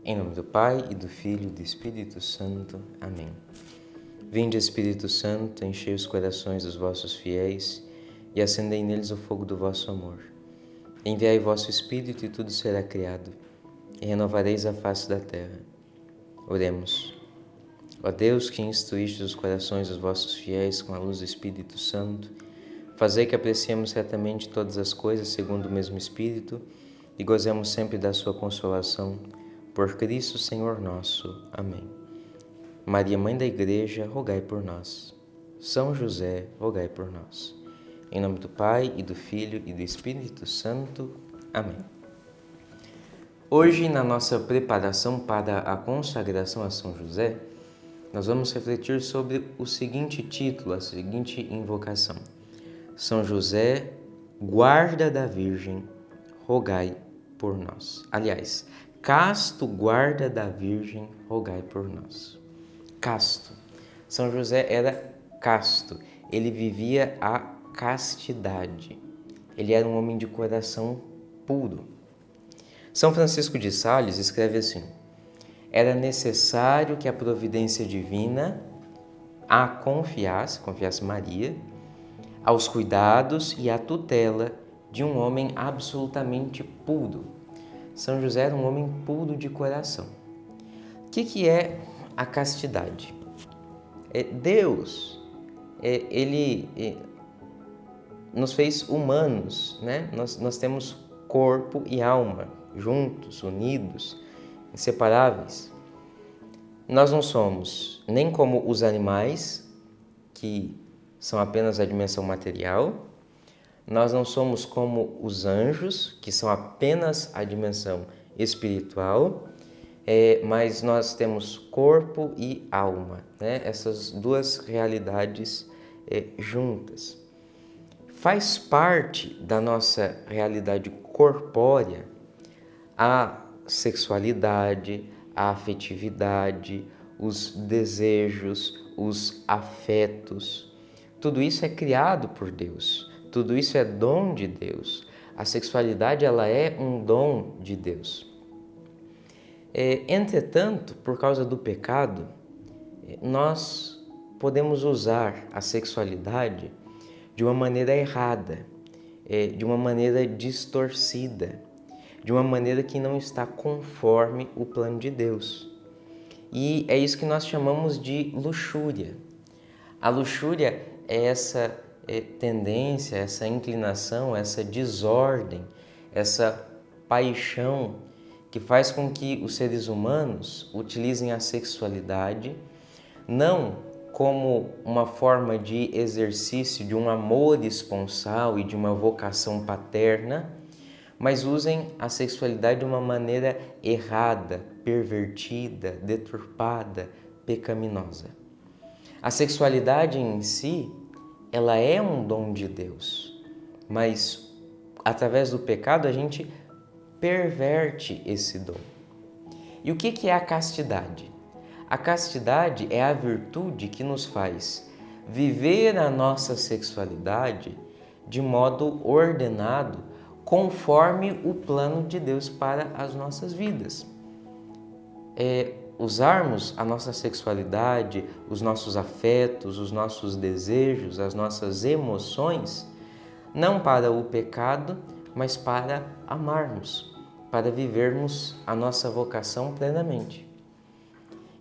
Em nome do Pai, e do Filho, e do Espírito Santo. Amém. Vinde, Espírito Santo, enchei os corações dos vossos fiéis e acendei neles o fogo do vosso amor. Enviai vosso Espírito e tudo será criado, e renovareis a face da terra. Oremos. Ó Deus, que instruíste os corações dos vossos fiéis com a luz do Espírito Santo, fazei que apreciemos certamente todas as coisas segundo o mesmo Espírito e gozemos sempre da sua consolação. Por Cristo, Senhor nosso. Amém. Maria, Mãe da Igreja, rogai por nós. São José, rogai por nós. Em nome do Pai, e do Filho, e do Espírito Santo. Amém. Hoje, na nossa preparação para a consagração a São José, nós vamos refletir sobre o seguinte título, a seguinte invocação. São José, guarda da Virgem, rogai por nós. Aliás, casto guarda da Virgem, rogai por nós. Casto. São José era casto. Ele vivia a castidade. Ele era um homem de coração puro. São Francisco de Sales escreve assim: era necessário que a providência divina a confiasse Maria, aos cuidados e à tutela de um homem absolutamente puro. São José era um homem puro de coração. O que é a castidade? Deus, Ele nos fez humanos, né? Nós temos corpo e alma juntos, unidos, inseparáveis. Nós não somos nem como os animais, que são apenas a dimensão material. Nós não somos como os anjos, que são apenas a dimensão espiritual, mas nós temos corpo e alma, né? Essas duas realidades juntas. Faz parte da nossa realidade corpórea a sexualidade, a afetividade, os desejos, os afetos. Tudo isso é criado por Deus. Tudo isso é dom de Deus. A sexualidade, ela é um dom de Deus. Entretanto, por causa do pecado, nós podemos usar a sexualidade de uma maneira errada, de uma maneira distorcida, de uma maneira que não está conforme o plano de Deus. E é isso que nós chamamos de luxúria. A luxúria é essa tendência, essa inclinação, essa desordem, essa paixão que faz com que os seres humanos utilizem a sexualidade não como uma forma de exercício de um amor esponsal e de uma vocação paterna, mas usem a sexualidade de uma maneira errada, pervertida, deturpada, pecaminosa. A sexualidade em si, ela é um dom de Deus, mas através do pecado a gente perverte esse dom. E o que é a castidade? A castidade é a virtude que nos faz viver a nossa sexualidade de modo ordenado, conforme o plano de Deus para as nossas vidas. Usarmos a nossa sexualidade, os nossos afetos, os nossos desejos, as nossas emoções, não para o pecado, mas para amarmos, para vivermos a nossa vocação plenamente.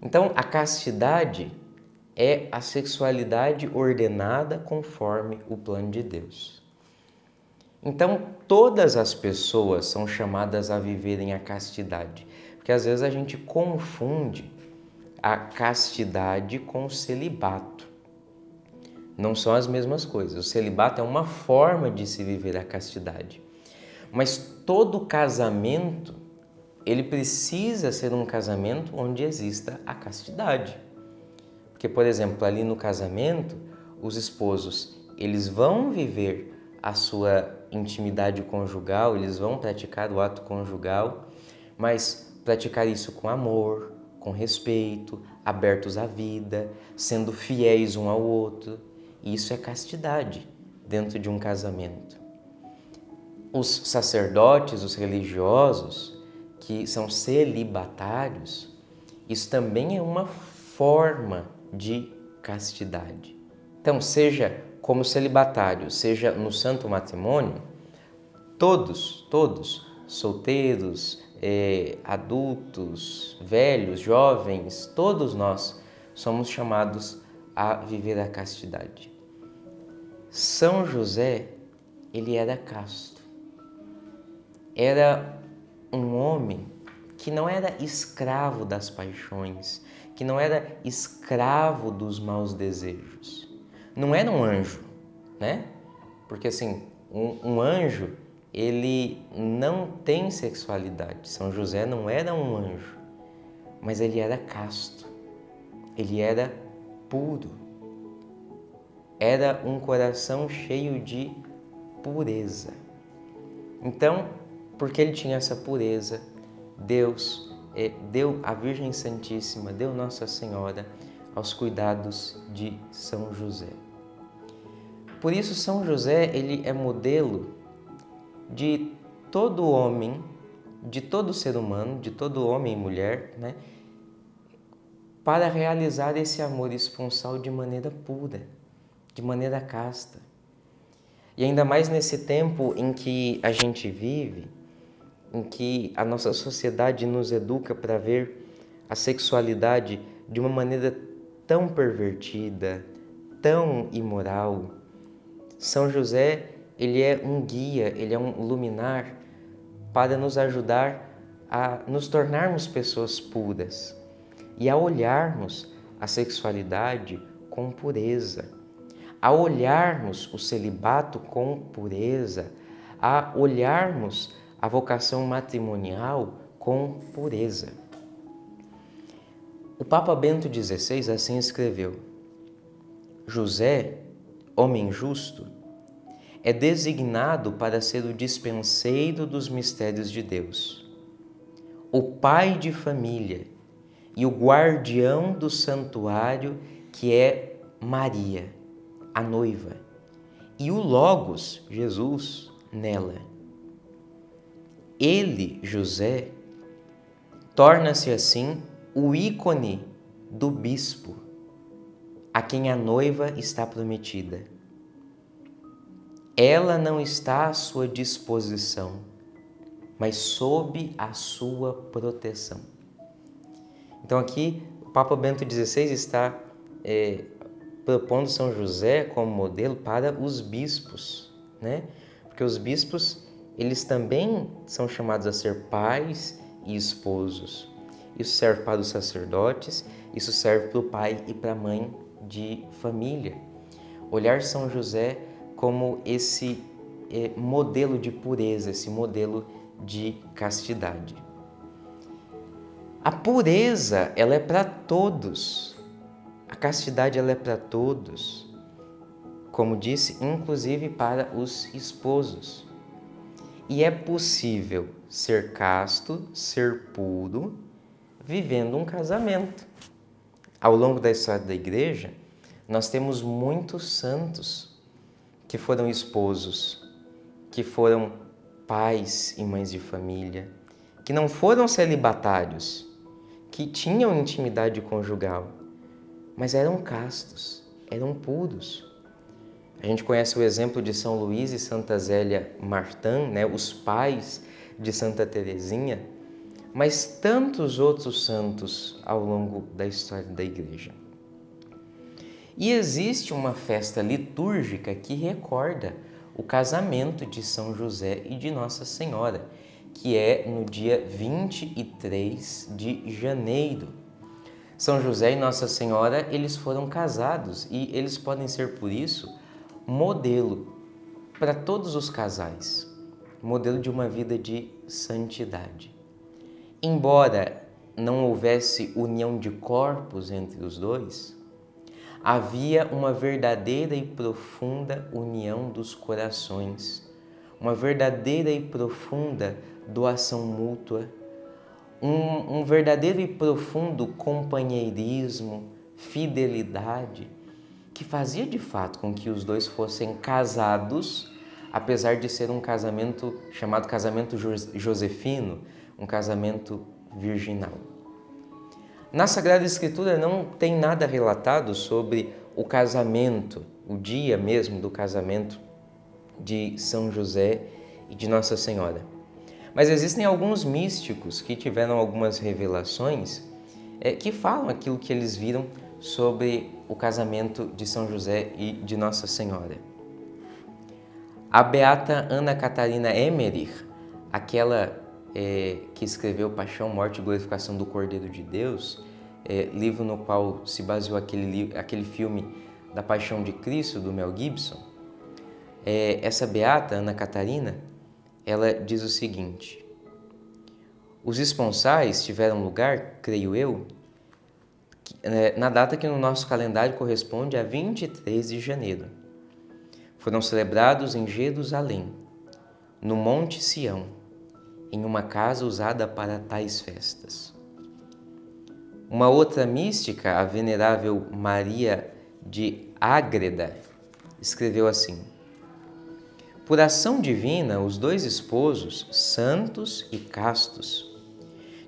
Então, a castidade é a sexualidade ordenada conforme o plano de Deus. Então, todas as pessoas são chamadas a viverem a castidade, porque às vezes a gente confunde a castidade com o celibato. Não são as mesmas coisas. O celibato é uma forma de se viver a castidade. Mas todo casamento, ele precisa ser um casamento onde exista a castidade. Porque, por exemplo, ali no casamento, os esposos, eles vão viver a sua intimidade conjugal, eles vão praticar o ato conjugal, mas praticar isso com amor, com respeito, abertos à vida, sendo fiéis um ao outro. Isso é castidade dentro de um casamento. Os sacerdotes, os religiosos, que são celibatários, isso também é uma forma de castidade. Então, seja como celibatário, seja no santo matrimônio, todos, solteiros, adultos, velhos, jovens, todos nós somos chamados a viver a castidade. São José, ele era casto. Era um homem que não era escravo das paixões, que não era escravo dos maus desejos. Não era um anjo, né? Porque assim, um anjo, ele não tem sexualidade. São José não era um anjo, mas ele era casto, ele era puro. Era um coração cheio de pureza. Então, porque ele tinha essa pureza, Deus deu a Virgem Santíssima, deu Nossa Senhora aos cuidados de São José. Por isso, São José, ele é modelo de todo homem, de todo ser humano, de todo homem e mulher, né, para realizar esse amor esponsal de maneira pura, de maneira casta. E ainda mais nesse tempo em que a gente vive, em que a nossa sociedade nos educa para ver a sexualidade de uma maneira tão pervertida, tão imoral. São José, ele é um guia, ele é um luminar para nos ajudar a nos tornarmos pessoas puras e a olharmos a sexualidade com pureza, a olharmos o celibato com pureza, a olharmos a vocação matrimonial com pureza. O Papa Bento XVI assim escreveu: José, homem justo, é designado para ser o dispenseiro dos mistérios de Deus, o pai de família e o guardião do santuário que é Maria, a noiva, e o Logos, Jesus, nela. Ele, José, torna-se assim o ícone do bispo, a quem a noiva está prometida. Ela não está à sua disposição, mas sob a sua proteção. Então aqui o Papa Bento XVI está propondo São José como modelo para os bispos, né? Porque os bispos, eles também são chamados a ser pais e esposos. Isso serve para os sacerdotes, isso serve para o pai e para a mãe de família. Olhar São José como esse modelo de pureza, esse modelo de castidade. A pureza, ela é para todos. A castidade, ela é para todos. Como disse, inclusive para os esposos. E é possível ser casto, ser puro, vivendo um casamento. Ao longo da história da Igreja, nós temos muitos santos que foram esposos, que foram pais e mães de família, que não foram celibatários, que tinham intimidade conjugal, mas eram castos, eram puros. A gente conhece o exemplo de São Luís e Santa Zélia Martin, né, os pais de Santa Teresinha, mas tantos outros santos ao longo da história da Igreja. E existe uma festa litúrgica que recorda o casamento de São José e de Nossa Senhora, que é no dia 23 de janeiro. São José e Nossa Senhora, eles foram casados e eles podem ser, por isso, modelo para todos os casais, modelo de uma vida de santidade. Embora não houvesse união de corpos entre os dois, havia uma verdadeira e profunda união dos corações, uma verdadeira e profunda doação mútua, um verdadeiro e profundo companheirismo, fidelidade, que fazia de fato com que os dois fossem casados, apesar de ser um casamento chamado casamento josefino, um casamento virginal. Na Sagrada Escritura não tem nada relatado sobre o casamento, o dia mesmo do casamento de São José e de Nossa Senhora. Mas existem alguns místicos que tiveram algumas revelações que falam aquilo que eles viram sobre o casamento de São José e de Nossa Senhora. A beata Ana Catarina Emmerich, aquela que escreveu Paixão, Morte e Glorificação do Cordeiro de Deus, livro no qual se baseou aquele filme da Paixão de Cristo, do Mel Gibson, essa beata, Ana Catarina, ela diz o seguinte: os esponsais tiveram lugar, creio eu, na data que no nosso calendário corresponde a 23 de janeiro. Foram celebrados em Jerusalém, no Monte Sião, em uma casa usada para tais festas. Uma outra mística, a venerável Maria de Ágreda, escreveu assim: por ação divina, os dois esposos, santos e castos,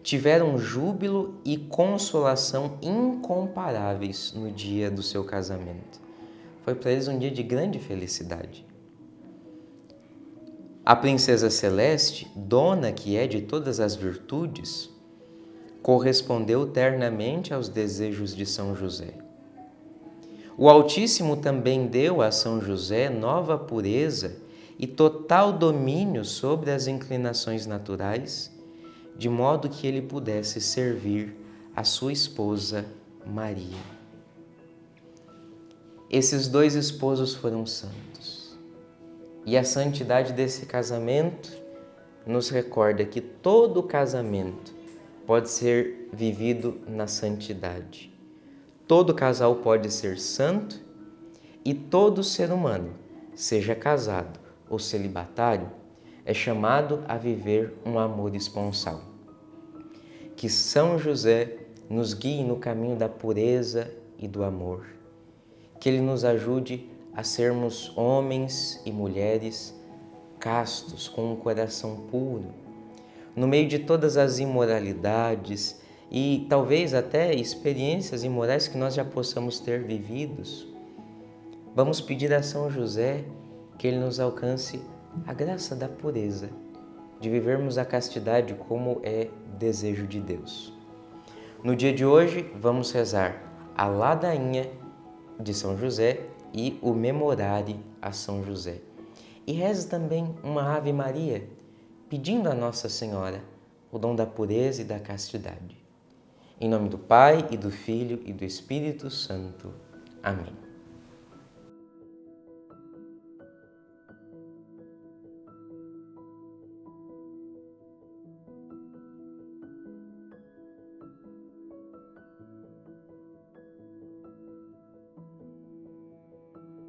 tiveram júbilo e consolação incomparáveis no dia do seu casamento. Foi para eles um dia de grande felicidade. A princesa celeste, dona que é de todas as virtudes, correspondeu ternamente aos desejos de São José. O Altíssimo também deu a São José nova pureza e total domínio sobre as inclinações naturais, de modo que ele pudesse servir a sua esposa Maria. Esses dois esposos foram santos. E a santidade desse casamento nos recorda que todo casamento pode ser vivido na santidade. Todo casal pode ser santo e todo ser humano, seja casado ou celibatário, é chamado a viver um amor esponsal. Que São José nos guie no caminho da pureza e do amor. Que ele nos ajude a sermos homens e mulheres castos, com um coração puro, no meio de todas as imoralidades e talvez até experiências imorais que nós já possamos ter vividos. Vamos pedir a São José que ele nos alcance a graça da pureza, de vivermos a castidade como é desejo de Deus. No dia de hoje, vamos rezar a ladainha de São José e o memorare a São José. E reze também uma Ave Maria, pedindo a Nossa Senhora o dom da pureza e da castidade. Em nome do Pai, e do Filho, e do Espírito Santo. Amém.